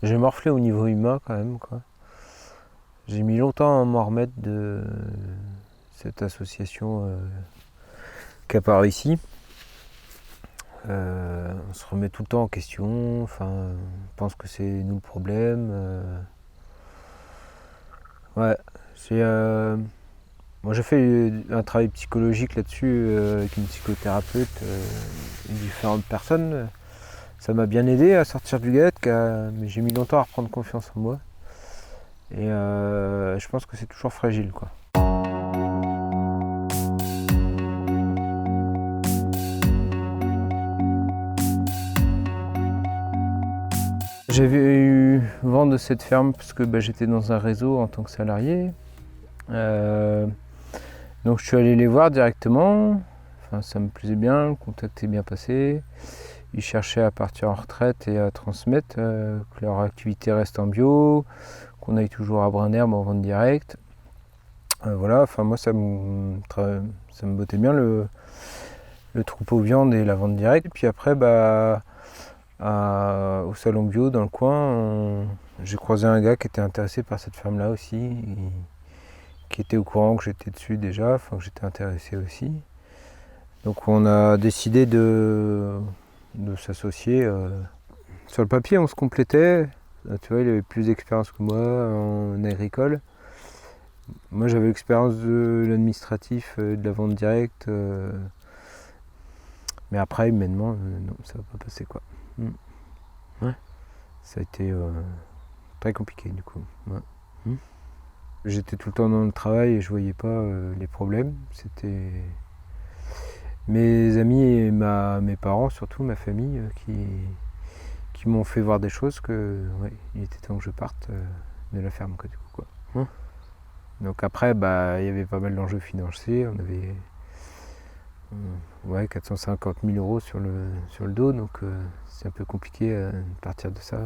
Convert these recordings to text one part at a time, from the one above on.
J'ai morflé au niveau humain quand même, quoi. J'ai mis longtemps à m'en remettre de cette association qui apparaît ici. On se remet tout le temps en question, enfin, on pense que c'est nous le problème. Ouais, c'est, moi j'ai fait un travail psychologique là-dessus avec une psychothérapeute et différentes personnes. Ça m'a bien aidé à sortir du guet, mais j'ai mis longtemps à reprendre confiance en moi. Et je pense que c'est toujours fragile, quoi. J'avais eu vent de cette ferme parce que j'étais dans un réseau en tant que salarié. Euh, donc je suis allé les voir directement. Enfin, ça me plaisait bien, le contact est bien passé. Ils cherchaient à partir en retraite et à transmettre, que leur activité reste en bio, qu'on aille toujours à brin d'herbe en vente directe. Voilà, enfin moi ça me bottait bien le troupeau viande et la vente directe. Et puis après, au salon bio dans le coin, j'ai croisé un gars qui était intéressé par cette ferme-là aussi, qui était au courant que j'étais dessus déjà, enfin que j'étais intéressé aussi. Donc on a décidé de s'associer. Sur le papier, on se complétait. Tu vois, il avait plus d'expérience que moi en agricole. Moi, j'avais l'expérience de l'administratif, de la vente directe. Mais après, humainement, non, ça va pas passer, quoi. Mm. Ouais. Ça a été très compliqué, du coup. Ouais. Mm. J'étais tout le temps dans le travail et je voyais pas les problèmes. C'était mes amis et mes parents, surtout ma famille, qui m'ont fait voir des choses que, ouais, il était temps que je parte de la ferme, quoi, du coup, quoi. Ouais. Donc après, il y avait pas mal d'enjeux financiers. On avait ouais, 450 000 euros sur le dos, donc c'est un peu compliqué de partir de ça.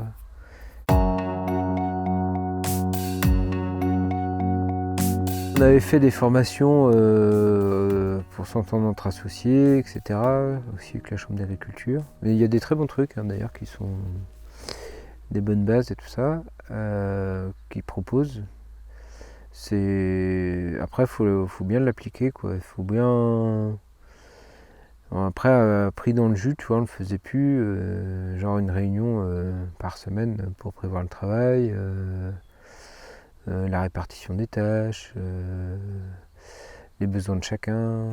On avait fait des formations pour s'entendre entre associés, etc. Aussi avec la chambre d'agriculture. Mais il y a des très bons trucs d'ailleurs qui sont des bonnes bases et tout ça, qu'ils proposent. Après, faut bien l'appliquer, quoi. Il faut bien. Après, pris dans le jus, tu vois, on le faisait plus. Genre une réunion par semaine pour prévoir le travail, la répartition des tâches, les besoins de chacun.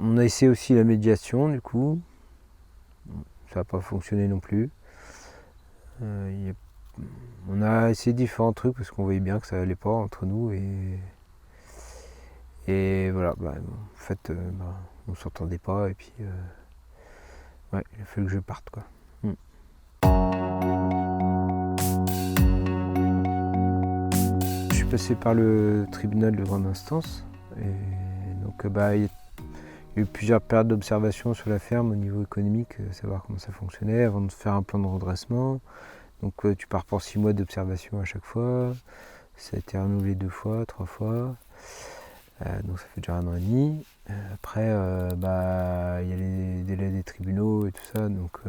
On a essayé aussi la médiation, du coup. Ça n'a pas fonctionné non plus. On a essayé différents trucs parce qu'on voyait bien que ça allait pas entre nous et voilà, en fait, on s'entendait pas et puis ouais, il a fallu que je parte, quoi. Mm. Je suis passé par le tribunal de grande instance et donc il y a eu plusieurs périodes d'observation sur la ferme au niveau économique, savoir comment ça fonctionnait avant de faire un plan de redressement. Donc tu pars pour 6 mois d'observation à chaque fois. Ça a été renouvelé 2 fois, 3 fois. Donc ça fait déjà 1 an et demi. Après, il y a les délais des tribunaux et tout ça. Donc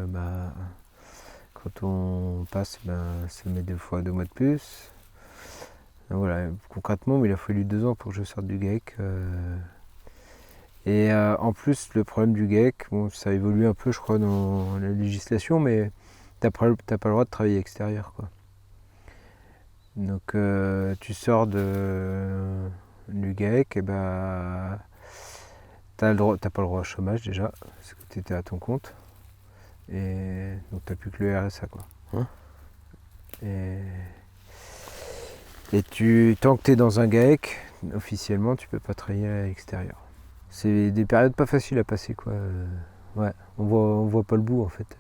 quand on passe, ça met 2 mois de plus. Donc, voilà, concrètement, il a fallu 2 ans pour que je sorte du GEC. Et en plus, le problème du GEC, bon, ça évolue un peu, je crois, dans la législation, mais t'as pas le droit de travailler extérieur, quoi. Donc tu sors du GEC, et t'as pas le droit au chômage déjà, parce que tu étais à ton compte. Et donc t'as plus que le RSA, quoi. Hein. et tant que tu es dans un GAEC, officiellement, tu peux pas travailler à l'extérieur. C'est des périodes pas faciles à passer, quoi. Ouais, on voit pas le bout, en fait.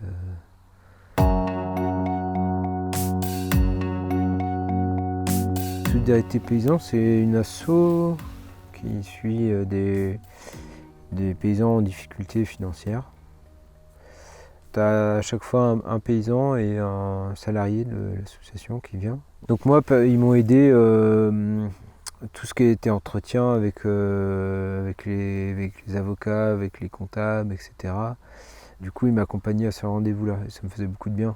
Solidarité Paysan, c'est une asso qui suit des paysans en difficulté financière. Tu as à chaque fois un paysan et un salarié de l'association qui vient. Donc moi, ils m'ont aidé tout ce qui était entretien avec les avocats, avec les comptables, etc. Du coup, ils m'accompagnaient à ce rendez-vous-là et ça me faisait beaucoup de bien.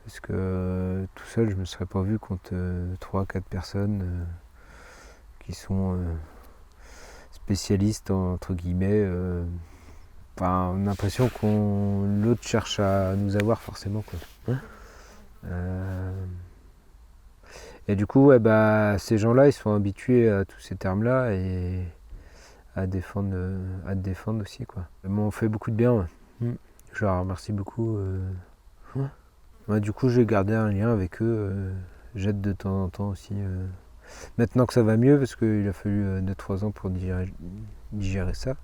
Parce que tout seul, je me serais pas vu contre 3-4 personnes qui sont spécialistes entre guillemets. Enfin, on a l'impression qu'on l'autre cherche à nous avoir forcément, quoi. Et du coup, ouais, bah, ces gens-là, ils sont habitués à tous ces termes-là et à te défendre aussi, quoi. Ils m'ont fait beaucoup de bien. Ouais. Je leur remercie beaucoup. Ouais, du coup, j'ai gardé un lien avec eux. J'aide de temps en temps aussi. Maintenant que ça va mieux, parce qu'il a fallu 2-3 ans pour digérer ça.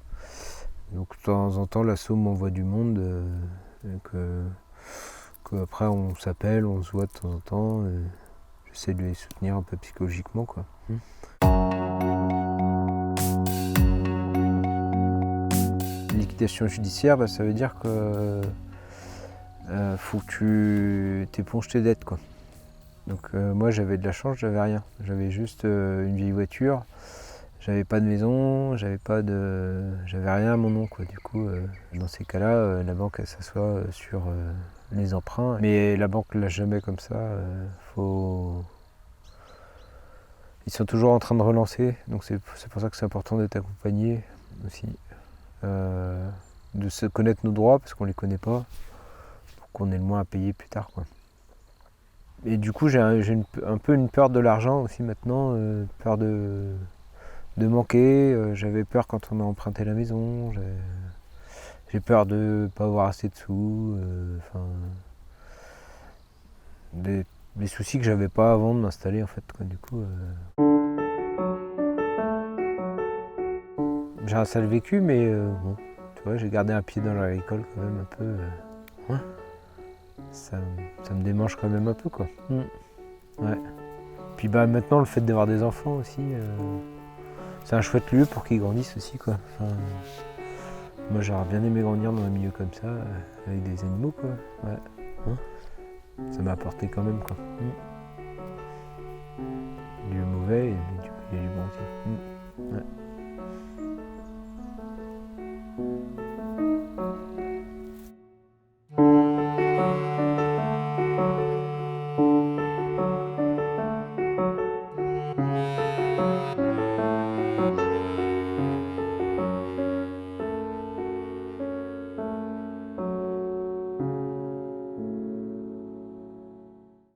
Donc de temps en temps, l'asso m'envoie du monde. Après, on s'appelle, on se voit de temps en temps. J'essaie de les soutenir un peu psychologiquement, quoi. Liquidation judiciaire, bah, ça veut dire que faut que tu t'éponges tes dettes, quoi. Donc moi j'avais de la chance, j'avais rien. J'avais juste une vieille voiture, j'avais pas de maison, j'avais rien à mon nom, quoi. Du coup, dans ces cas-là, la banque elle s'assoit sur les emprunts. Mais la banque lâche jamais comme ça. Ils sont toujours en train de relancer, donc c'est pour ça que c'est important d'être accompagné aussi. De se connaître nos droits parce qu'on les connaît pas, pour qu'on ait le moins à payer plus tard, quoi. Et du coup j'ai un peu une peur de l'argent aussi maintenant, peur de manquer. J'avais peur quand on a emprunté la maison, j'ai peur de ne pas avoir assez de sous, des soucis que j'avais pas avant de m'installer en fait, quoi. Du coup, j'ai un sale vécu, mais bon, tu vois, j'ai gardé un pied dans l'agricole quand même un peu. Ouais. Ça me démange quand même un peu, quoi. Ouais. Puis bah maintenant le fait d'avoir des enfants aussi, c'est un chouette lieu pour qu'ils grandissent aussi, quoi. Moi j'aurais bien aimé grandir dans un milieu comme ça, avec des animaux, quoi. Ouais. Ça m'a apporté quand même, quoi. Du mauvais et du bon aussi. Ouais.